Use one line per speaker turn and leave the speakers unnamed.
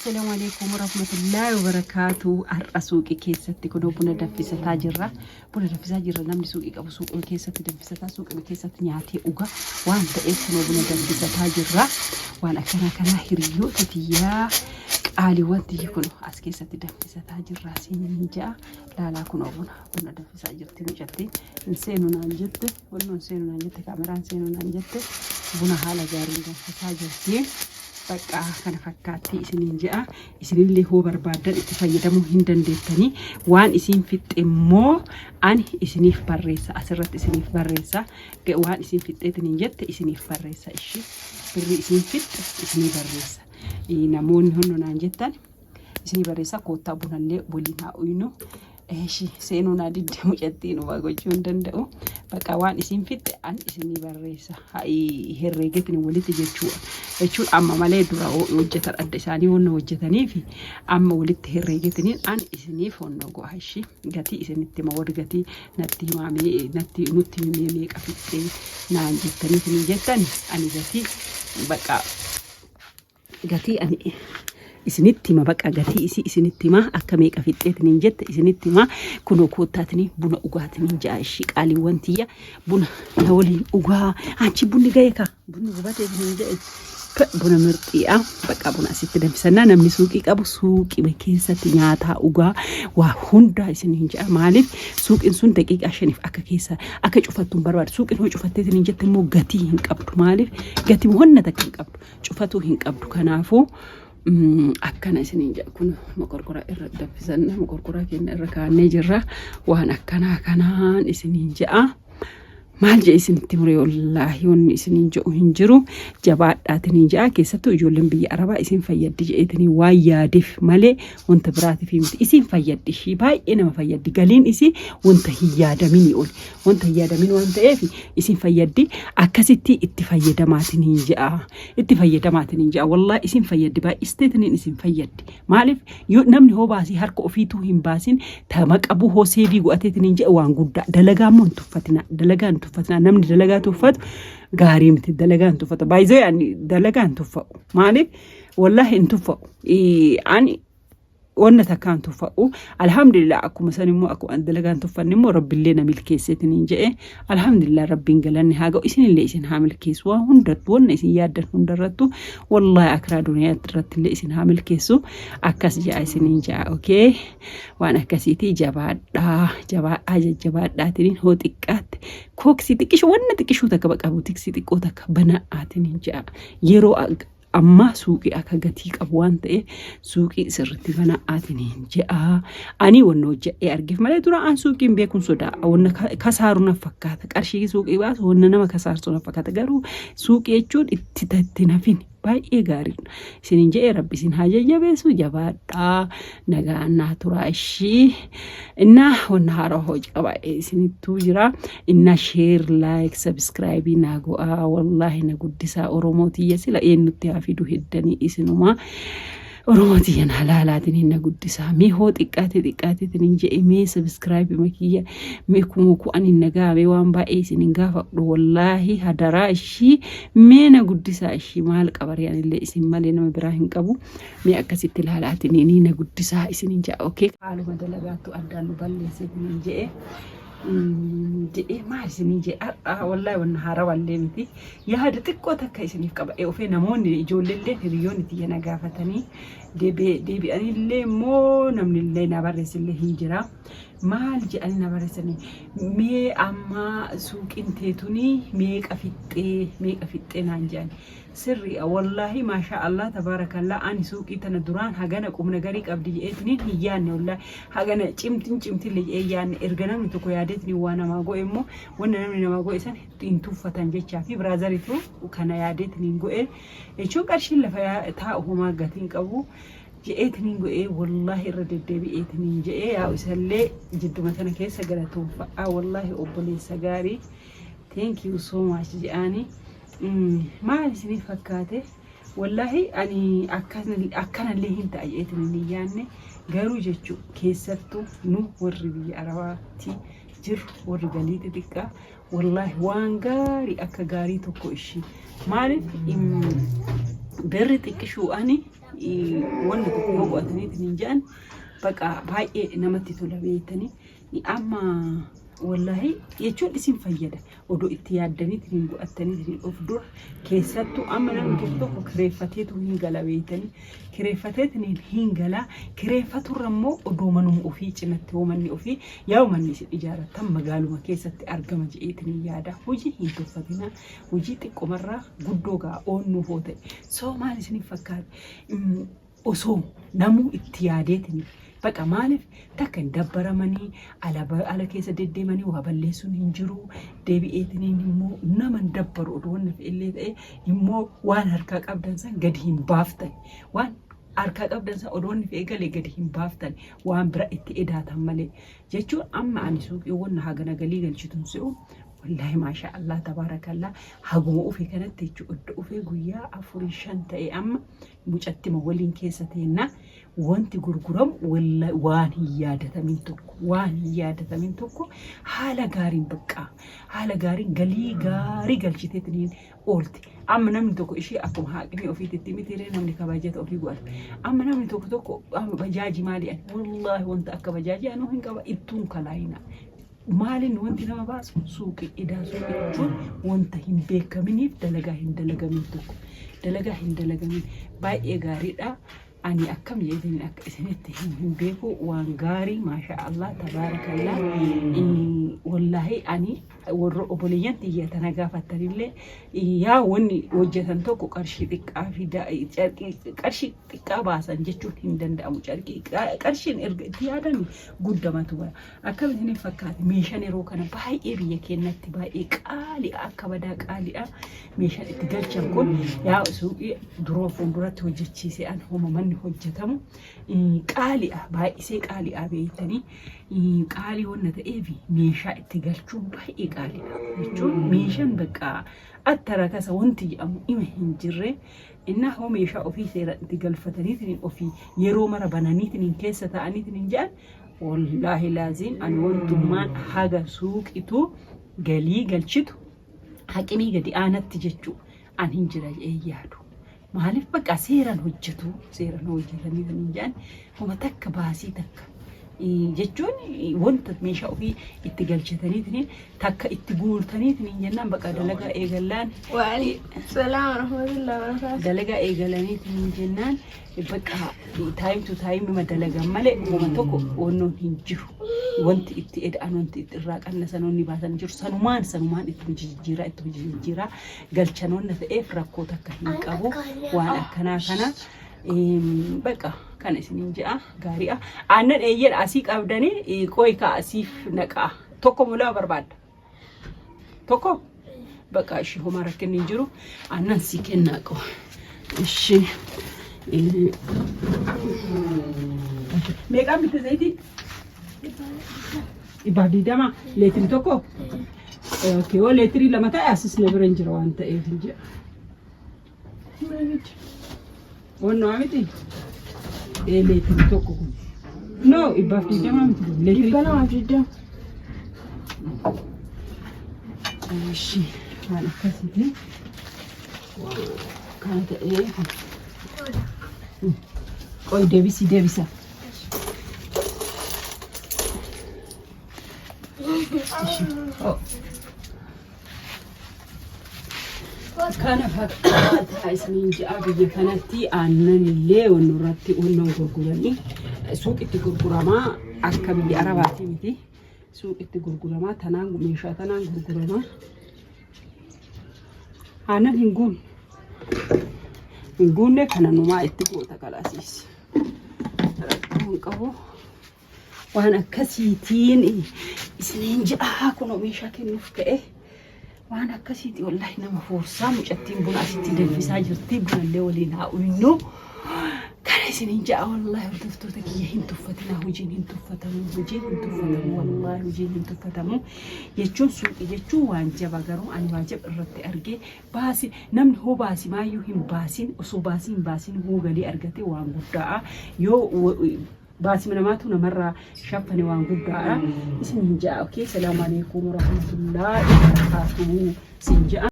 السلام عليكم ورحمة الله وبركاته. الرسوق كيسة تكونوا بنا دفسة تاجرة بنا دفسة تاجرة نام سوق أبو سوق كيسة دفسة سوق كيسة نياتي أوجا وان تأكلوا بنا دفسة تاجرة وان أكنا هريو تتيا قالي ودي يكونوا أسكيسة دفسة تاجرة سينجا لا كنا بنا دفسة تاجرة نجتي نسينو نانجت ولو نسينو نانجت كاميرا نسينو نانجت بنا حالة جارين دفسة تاجرة بقى كان فكاتي إسنين جاء إسنين اللي هو بربادر اتفايدمو هندن ديتاني وان إسين فت إمو أن إسنيف بريسة أسرت إسنيف بريسة وان إسين فت إتنين جت إسنيف بريسة إشي بري إسين فت إسني بريسة نامون هنو نانجتان إسني بريسة كوتا بنا اللي بولينا وينو إيشي سينو نادي مجتين وباقوجون دندو بقى وان إسين فت أن إسني بريسة هاي هرقتني وليت جتشوا jechuun amma malee dura hojjetan adda isaanii wanna hojjetanii fi amma walitti herreegetanii an isiniif wanna go'ashi gatii isinitti ma wad gatii natti himamee natti nutti himee meeqa fixee naan jettanii ni jettani ani gatii baqa gatii ani isinitti ma baqa gatii isinitti ma akka meeqa fixeetini jette isinitti ma kuno kootaatini buna ugaatini jaashi qaali wantiya buna nawliin ugaa anchi bunni gayeeka bunni gubatee ni jee buna mirxi'a baqa buna asitti damsana namni suuqii qabu suuqii keessatti nyaata ugaa waa hunda isiniin jaa maaliif suuqiin sun daqiiqa 5 akka keessa akka cufattuun barbaadu suuqiin hoo cufatteetini jette immoo gatii hin qabdu maaliif gatii honna takka hin qabdu cufatu hin qabdu kanaafuu akkana isiniin jaa kun moqorqora irra dabbisanna moqorqora keenya irra kaanee jirra waan akkana kanaan isiniin jaa maal jee isinitti muree wallaahi wanni isiniin jedhu hin jiru jabaadhaatanii jaa keessattuu ijoolleen biyya arabaa isin fayyaddi jeetanii waan yaadeef malee wanta biraatiif miti isin fayyaddi shi baay'ee nama fayyaddi galiin isi wanta hin yaadamini ol wanta hin yaadamin waan ta'eef isin fayyaddi akkasitti itti fayyadamaatanii jaa wallaahi isin fayyaddi baay'isteetaniin isin fayyaddi maaliif namni hoo baasii harka ofiituu hin baasin tama qabu hoo seevii go'ateetanii jaa waan guddaa dalagaammoo hin tuffatina dalagaan tuffatna namni dalagaa tuffatu gaarii miti dalagaan tuffata baay'ee yani dalagaan tuffa'u maaliif wallahi in tuffa'u ani wanna takkaan tuffa'u alhamdulillah akkuma san immoo akkuma dalagaan tuffanni immoo rabbillee na milkeesseetiniin jedhe alhamdulillah rabbiin galanni haa ga'u isinillee isin haa milkeessu waan hundattu wanna isin yaaddan hundarrattu wallahi akraa duniyaa irrattillee isin haa milkeessu akkas ja'a isiniin ja'a okay waan akkasiiti jabaadhaatiniin hoo xiqqaatti kooksi xiqqishu wanna xiqqishuu takka baqabu tiksi xiqqoo takka bana'aatiniin ja'a yeroo amma suuqii akka gatii qabu waan ta'e suuqii sirriitti bana'aatiniin ja'a ani wanna hojjedhee argif malee dura aan suuqiin beekun sodaa wanna kasaaru na fakkaata qarshii suuqii baasu wanna nama kasaarsu na fakkaata garuu suuqii jechuun itti nafin baay'ee gaariidha isiniin jedhee rabbi isin haa jajjabeessu jabaadhaa nagaannaa turaa ishii innaa wanna haaraa hojii qaba isinittuu jira innaa sheer laayik sabskraayibii naa go'aa wallaahi na guddisaa oromootiyya sila eenyutti haa fidu heddanii isinumaa oromootiyyan halaalaatiin na guddisaa mee hoo xiqqaateetiin jedhe mee sabskraayibii makiyya mee kumu ani nagaame waan baay'ee isinin gaafadhu wallaahi hadaraa ishii mee na guddisaa ishii maal qabariyaan illee isin malee nama biraa hin qabu mee akkasitti ilaalaatiin na guddisaa isinin jedha okay haaluma dalagaattu addaan nu balleesseetiin jedhe maal isiniin jedha wallaahi wanna haarawallee miti yaada xiqqoo takka isiniif qaba ofee namoonni ijoolleellee hiriyoonni tiyya na gaafatanii deebi'anillee immoo namnillee na barreessillee hin jira maal jedhani na barreessanii mee amma suuqiin teetunii meeqa fixxee naan jedhani sirri wallaahi maasha Allah tabarakallah ani suuqii tana duraan hagana qubna garii qabdi jeetiniin hin yaanne wallaahi hagana cimtillee jee yaanne erga namni tokko yaadeetini waa namaa go'e immoo wanna namni namaa go'e san hin tuffatan jechaa fi biraazariitu kana yaadeetiniin go'e jechuun qarshiin lafa taa'u homaa gatiin qabu jeetiniin go'e wallaahi irra deddeebi'eetiniin jedhee yaa isallee jidduma sana keessa galatoonfa'aa wallaahi obboleessa gaarii thank you so much jedhaanii maal isiniif fakkaate wallahi ani akkanallee hin ta'a jeetiniin yaanne garuu jechuu keessattuu nu warri biyya arabaatti jiru warri galii xixiqqaa wallahi waan gaarii akka gaarii tokko ishii maaliif بريتك شو أني وانا تكوكو أتنيت نينجان بقى باي نمتي تلبيتني أما والله يجون اسم فيدا ودو اتيادني تنين بو أتني تنين أفدور كيساتو أما نم تكتوكو كريفتيتو هنجلا بيتني كريفتيتني هنجلا كريفتو رمو ودو منهم أفيج نتو مني أفي يوم الناس الإجارة تم قالوا ما كيسات أرقم جئتني يادا وجي هنتو فتنا وجي تكو مرة قدوغا أونو هوتي سو مالي سنين فكار أصوم نمو اتيادتني بقى مالف تكن دبرمني على كيس ددمني وهبلسون هنجرو دبيئتني نمو نمن دبر ودون في اللي ايه يمو وان هركاك أبدانسان قد هم بافتن وان هركاك أبدانسان ودون في إيقالي قد هم بافتن وان برأيت إدها تمالي جيشو أما عني سوق يوانا حاقنا قليقا جتون سيو والله ما شاء الله تبارك الله هاقومو في كانت تيجو ادو في قويا أفريشان تأي أما مجتمع ولين كيستينا وانتي غرغرم ولا وان هيادة من توكو حالا غارين بقى حالا غارين غاري غلشتتنين قلت أما نمني توكو إشي أكم حاكمي أو في تتمتيري نمني كباجات أو في قوال أما نمني توكو أما بجاجي مالي والله وانت أكا بجاجي أنو هنكا إتون كلاينا مالين وانتي نما باس سوقي إدا سوقي جون وانت هم بيكا منيف دلقا من توكو دلقا من باي إغاري دا أني أكم يدين إسنتي هم بيكو وانغاري ما شاء الله تبارك الله والله أني والرؤبوليين تيجي تناقافة تريلي يا وني وجهتن توكو قرشي تكا في دا قرشي تكا باسا جتشون هندن دا مجاركي قرشين ارتيادني قدما توا أكم هني فكات ميشاني روكنا باي إبي يكينتي باي قالي أكبدا قالي ميشان اتقالشان كون يا سوقي دروفون درات وجتشي سيان هما من hojjetamu qaali'a baay'isee qaali'a beeytanii qaalii wanna ta'eefi meeshaa itti galchuun baay'ee qaali'a jechuun meeshaan bakka attara kasa wanti jedhamu ima hin jirre inna hoo meeshaa ofii seera itti galfataniitiin ofii yeroo mara bananiitiin keessa ta'aniitiin jedhan wallaahi laaziim ani wantummaan haga suuqitu galii galchitu haqimii gadi aanatti jechuu an hin jira yaadu مالف بقى سيران هجتني فنجان هما تك باسي تك جتون وانت ميشاو في اتقالشتني تنين تك اتقول تنين جنان بقى دلقا ايقلان
وعلي السلام ورحمة الله وبركاته
دلقا ايقلاني تنين جنان بقى تايم تو تايم ما دلقا ملئ وما تكو ونو هنجرو وانت اتقاد ان وانت اتراك ان سنوني باسان جرو سنومان اتمجيرا قالشانون نتقف راكوتك هنقابو وانا كنا بقى كان اسمين جاء غاريا أنا أيّر أسيك أبداني كوي كأسيف نكا توكو ملا برباد توكو بقى شيء هم ركني جرو أنا نسيكن نكو الشيء ميكا بتزيدي إبادي دما لتري توكو أوكي ولا لتري لما تأسس لبرنجرو أنت إيه تجي ونو عمتي إيه لتري توكو نو إبادي دما لتري
أنا ما جدا
الشيء أنا كسيتي كانت إيه كوي ديفيسا كان فكرة اسمين جاء بيجي كانتي أنا اللي ونورتي ونورجولني سوق التجربة أكمل أربعة متي سوق التجربة تنام مشى تنام جربة أنا هنقول لك أنا نوما التجربة كلاسيس هنقول وانا كسيتين سنين جاء كنا مشاكل نفكه وانا كسيتي والله نما فرصه مجتين بنا ستي دفيسا جرتي بنا اللي ولينا انه كان سنين جاء والله دفترتك يهين تفتنا وجين والله وجين تفتمو يجون سوق يجون وانجا بغرو ان واجب الرت ارجي باسي نمن هو باسي ما يهم باسين اسو باسين هو غلي ارغتي وان غدا يو بس من ما تونا مرة شافني وان قدرة اسمه جاء أوكي السلام عليكم ورحمة الله وبركاته سنجاء